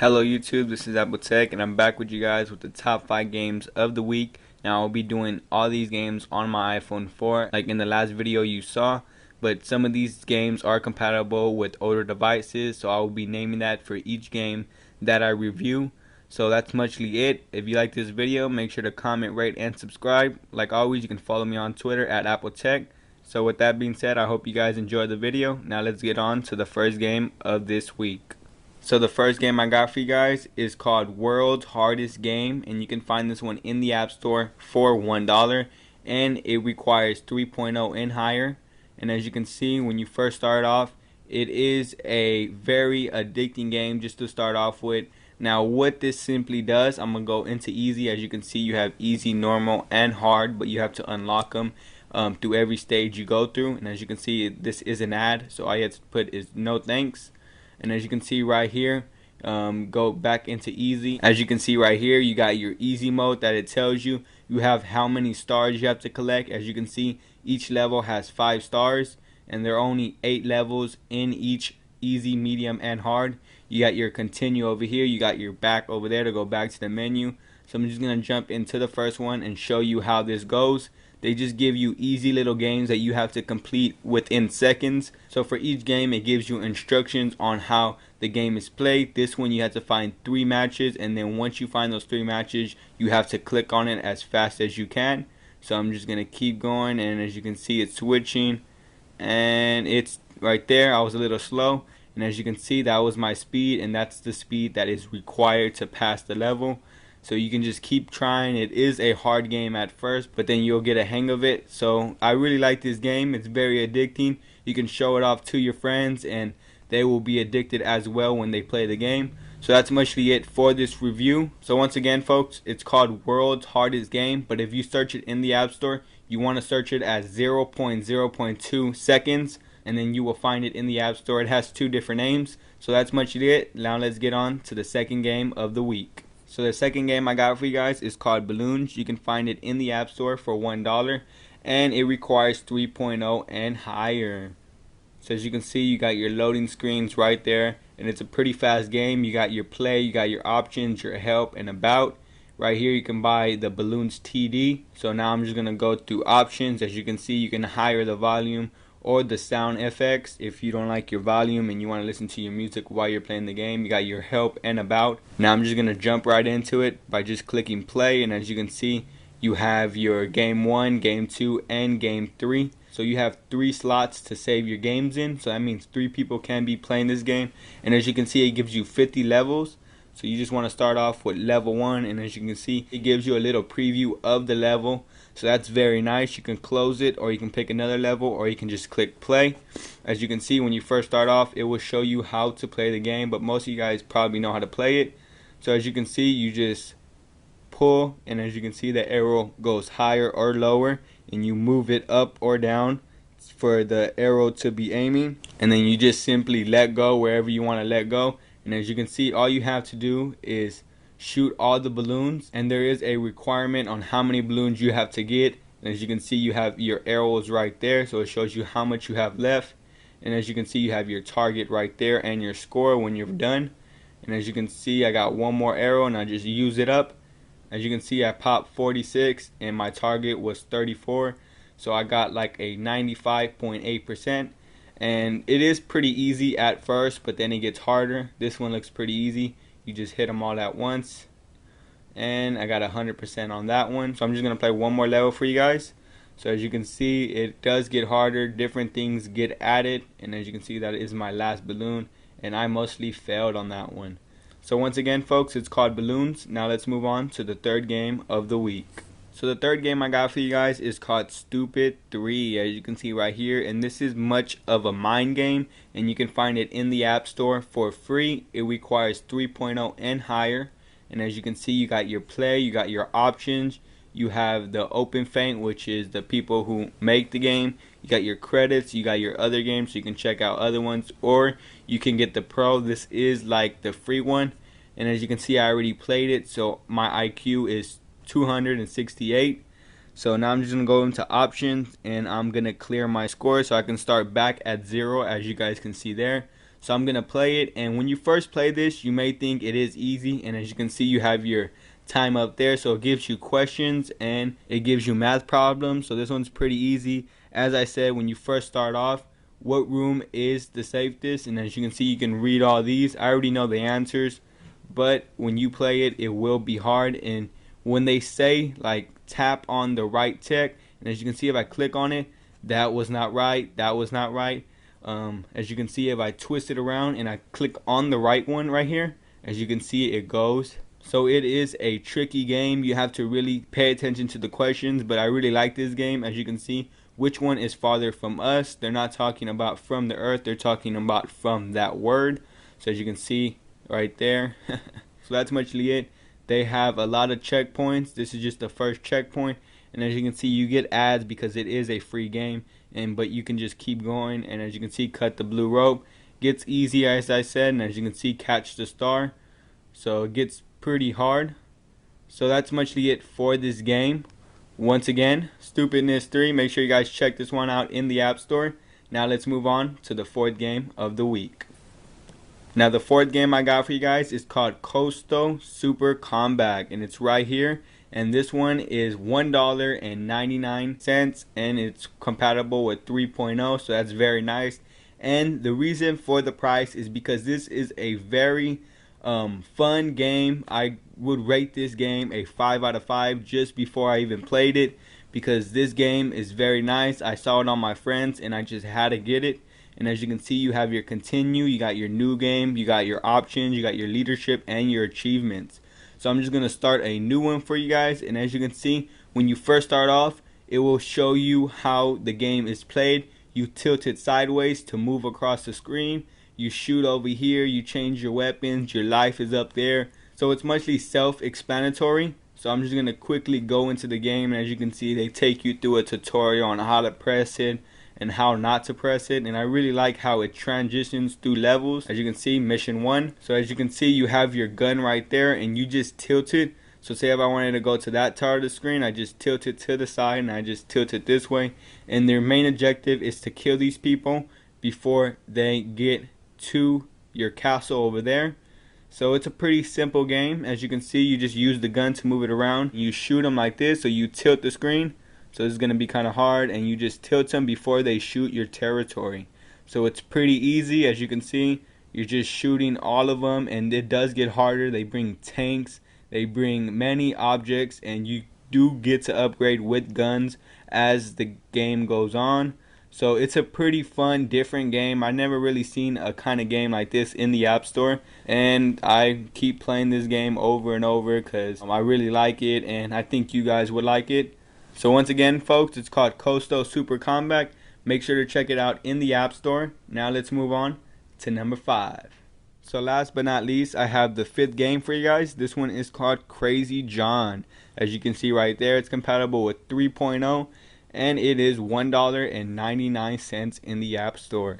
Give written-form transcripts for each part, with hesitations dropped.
Hello YouTube, this is Apple Tech and I'm back with you guys with the top 5 games of the week. Now I'll be doing all these games on my iPhone 4 like in the last video you saw, but some of these games are compatible with older devices, so I will be naming that for each game that I review. So that's muchly it. If you like this video, make sure to comment, rate, and subscribe. Like always, you can follow me on Twitter at Apple Tech. So with that being said, I hope you guys enjoyed the video. Now let's get on to the first game of this week. So the first game I got for you guys is called World's Hardest Game, and you can find this one in the App Store for $1, and it requires 3.0 and higher. And as you can see, when you first start off, it is a very addicting game just to start off with. Now what this simply does, I'm going to go into easy. As you can see, you have easy, normal, and hard, but you have to unlock them through every stage you go through. And as you can see, this is an ad, so all you have to put is no thanks. And as you can see right here, go back into easy. As you can see right here, you got your easy mode that it tells you. You have how many stars you have to collect. As you can see, each level has 5 stars, and there are only 8 levels in each easy, medium, and hard. You got your continue over here. You got your back over there to go back to the menu. So I'm just going to jump into the first one and show you how this goes. They just give you easy little games that you have to complete within seconds. So for each game, it gives you instructions on how the game is played. This one, you have to find 3 matches, and then once you find those 3 matches, you have to click on it as fast as you can. So I'm just gonna keep going, and as you can see, it's switching, and it's right there. I was a little slow, and as you can see, that was my speed, and that's the speed that is required to pass the level. So you can just keep trying. It is a hard game at first, but then you'll get a hang of it. So I really like this game. It's very addicting. You can show it off to your friends and they will be addicted as well when they play the game. So that's mostly it for this review. So once again, folks, it's called World's Hardest Game, but if you search it in the App Store, you want to search it as 0.0.2 seconds, and then you will find it in the App Store. It has 2 different names. So that's mostly it. Now let's get on to the second game of the week. So the second game I got for you guys is called Balloons. You can find it in the App Store for $1, and it requires 3.0 and higher. So as you can see, you got your loading screens right there, and it's a pretty fast game. You got your play, you got your options, your help, and about. Right here you can buy the Balloons TD. So now I'm just going to go through options. As you can see, you can higher the volume or the sound effects if you don't like your volume and you want to listen to your music while you're playing the game. You got your help and about. Now I'm just going to jump right into it by just clicking play, and as you can see, you have your game 1, game 2, and game 3. So you have 3 slots to save your games in, so that means 3 people can be playing this game. And as you can see, it gives you 50 levels. So you just want to start off with level 1, and as you can see, it gives you a little preview of the level. So that's very nice. You can close it, or you can pick another level, or you can just click play. As you can see, when you first start off, it will show you how to play the game, but most of you guys probably know how to play it. So as you can see, you just pull, and as you can see, the arrow goes higher or lower, and you move it up or down for the arrow to be aiming, and then you just simply let go wherever you want to let go. And as you can see, all you have to do is shoot all the balloons, and there is a requirement on how many balloons you have to get. And as you can see, you have your arrows right there, so it shows you how much you have left. And as you can see, you have your target right there and your score when you're done. And as you can see, I got one more arrow and I just use it up. As you can see, I popped 46 and my target was 34, so I got like a 95.8%. and it is pretty easy at first, but then it gets harder. This one looks pretty easy. You just hit them all at once, and I got 100% on that one. So I'm just gonna play one more level for you guys. So as you can see, it does get harder. Different things get added, and as you can see, that is my last balloon, and I mostly failed on that one. So once again, folks, it's called Balloons. Now let's move on to the third game of the week. So the third game I got for you guys is called Stupid 3, as you can see right here, and this is much of a mind game, and you can find it in the App Store for free. It requires 3.0 and higher, and as you can see, you got your play, you got your options, you have the Open Faint, which is the people who make the game, you got your credits, you got your other games, so you can check out other ones, or you can get the Pro. This is like the free one, and as you can see, I already played it, so my IQ is 268. So now I'm just gonna go into options, and I'm gonna clear my score so I can start back at 0, as you guys can see there. So I'm gonna play it, and when you first play this, you may think it is easy, and as you can see, you have your time up there, so it gives you questions and it gives you math problems. So this one's pretty easy. As I said, when you first start off, what room is the safest? And as you can see, you can read all these. I already know the answers, but when you play it, it will be hard. And when they say like tap on the right tick, and as you can see, if I click on it, that was not right, that was not right. As you can see, if I twist it around and I click on the right one right here, as you can see, it goes. So it is a tricky game. You have to really pay attention to the questions, but I really like this game. As you can see, which one is farther from us? They're not talking about from the earth, they're talking about from that word. So as you can see right there. So that's mostly it. They have a lot of checkpoints. This is just the first checkpoint, and as you can see, you get ads because it is a free game, but you can just keep going. And as you can see, cut the blue rope gets easy, as I said, and as you can see, catch the star. So it gets pretty hard. So that's mostly it for this game. Once again, Stupidness 3. Make sure you guys check this one out in the App Store. Now let's move on to the fourth game of the week. Now the fourth game I got for you guys is called Coastal Super Combat, and it's right here. And this one is $1.99, and it's compatible with 3.0, so that's very nice. And the reason for the price is because this is a very fun game. I would rate this game a 5 out of 5 just before I even played it, because this game is very nice. I saw it on my friends and I just had to get it. And as you can see, you have your continue, you got your new game, you got your options, you got your leadership, and your achievements. So I'm just going to start a new one for you guys. And as you can see, when you first start off, it will show you how the game is played. You tilt it sideways to move across the screen. You shoot over here, you change your weapons, your life is up there. So it's mostly self-explanatory. So I'm just going to quickly go into the game, and as you can see, they take you through a tutorial on how to press it and how not to press it. And I really like how it transitions through levels. As you can see, mission 1. So as you can see, you have your gun right there, and you just tilt it. So say if I wanted to go to that part of the screen, I just tilt it to the side, and I just tilt it this way. And their main objective is to kill these people before they get to your castle over there. So it's a pretty simple game. As you can see, you just use the gun to move it around. You shoot them like this, so you tilt the screen. So this is going to be kind of hard, and you just tilt them before they shoot your territory. So it's pretty easy. As you can see, you're just shooting all of them, and it does get harder. They bring tanks, they bring many objects, and you do get to upgrade with guns as the game goes on. So it's a pretty fun, different game. I never really seen a kind of game like this in the App Store, and I keep playing this game over and over because I really like it, and I think you guys would like it. So once again, folks, it's called Coastal Super Combat. Make sure to check it out in the App Store. Now let's move on to number 5. So last but not least, I have the 5th game for you guys. This one is called Crazy John. As you can see right there, it's compatible with 3.0, and it is $1.99 in the App Store.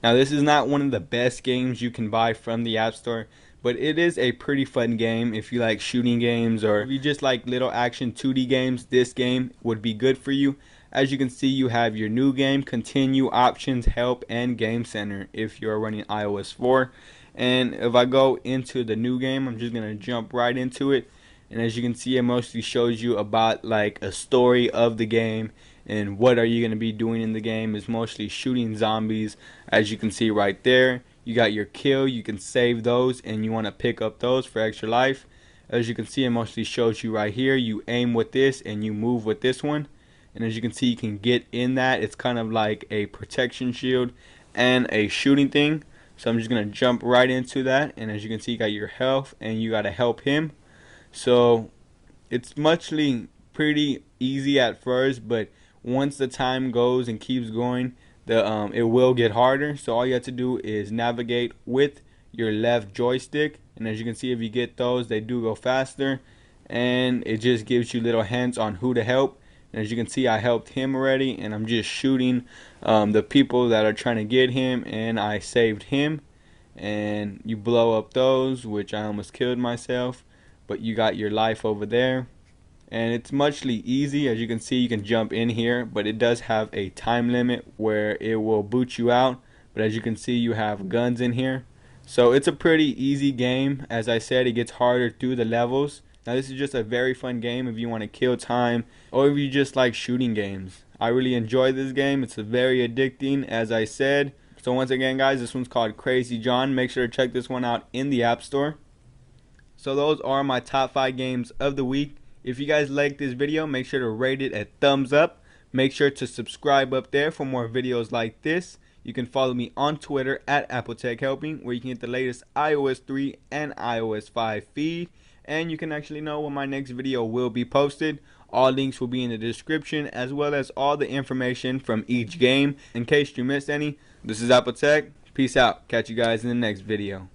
Now this is not one of the best games you can buy from the App Store, but it is a pretty fun game. If you like shooting games, or if you just like little action 2D games, this game would be good for you. As you can see, you have your new game, continue, options, help, and game center if you're running iOS 4. And if I go into the new game, I'm just going to jump right into it. And as you can see, it mostly shows you about like a story of the game and what are you going to be doing in the game. It's mostly shooting zombies, as you can see right there. You got your kill, you can save those, and you want to pick up those for extra life. As you can see, it mostly shows you right here. You aim with this and you move with this one. And as you can see, you can get in that. It's kind of like a protection shield and a shooting thing. So I'm just going to jump right into that. And as you can see, you got your health and you got to help him. So it's mostly pretty easy at first, but once the time goes and keeps going, it will get harder. So all you have to do is navigate with your left joystick, and as you can see, if you get those, they do go faster, and it just gives you little hints on who to help. And as you can see, I helped him already, and I'm just shooting the people that are trying to get him, and I saved him. And you blow up those, which I almost killed myself, but you got your life over there. And it's muchly easy. As you can see, you can jump in here, but it does have a time limit where it will boot you out. but as you can see, you have guns in here. So it's a pretty easy game. As I said, it gets harder through the levels. Now this is just a very fun game if you want to kill time or if you just like shooting games. I really enjoy this game. It's very addicting, as I said. So once again, guys, this one's called Crazy John. Make sure to check this one out in the App Store. So those are my top 5 games of the week. If you guys like this video, make sure to rate it a thumbs up. Make sure to subscribe up there for more videos like this. You can follow me on Twitter at AppleTechHelping, where you can get the latest iOS 3 and iOS 5 feed. And you can actually know when my next video will be posted. All links will be in the description, as well as all the information from each game in case you missed any. This is Apple Tech. Peace out. Catch you guys in the next video.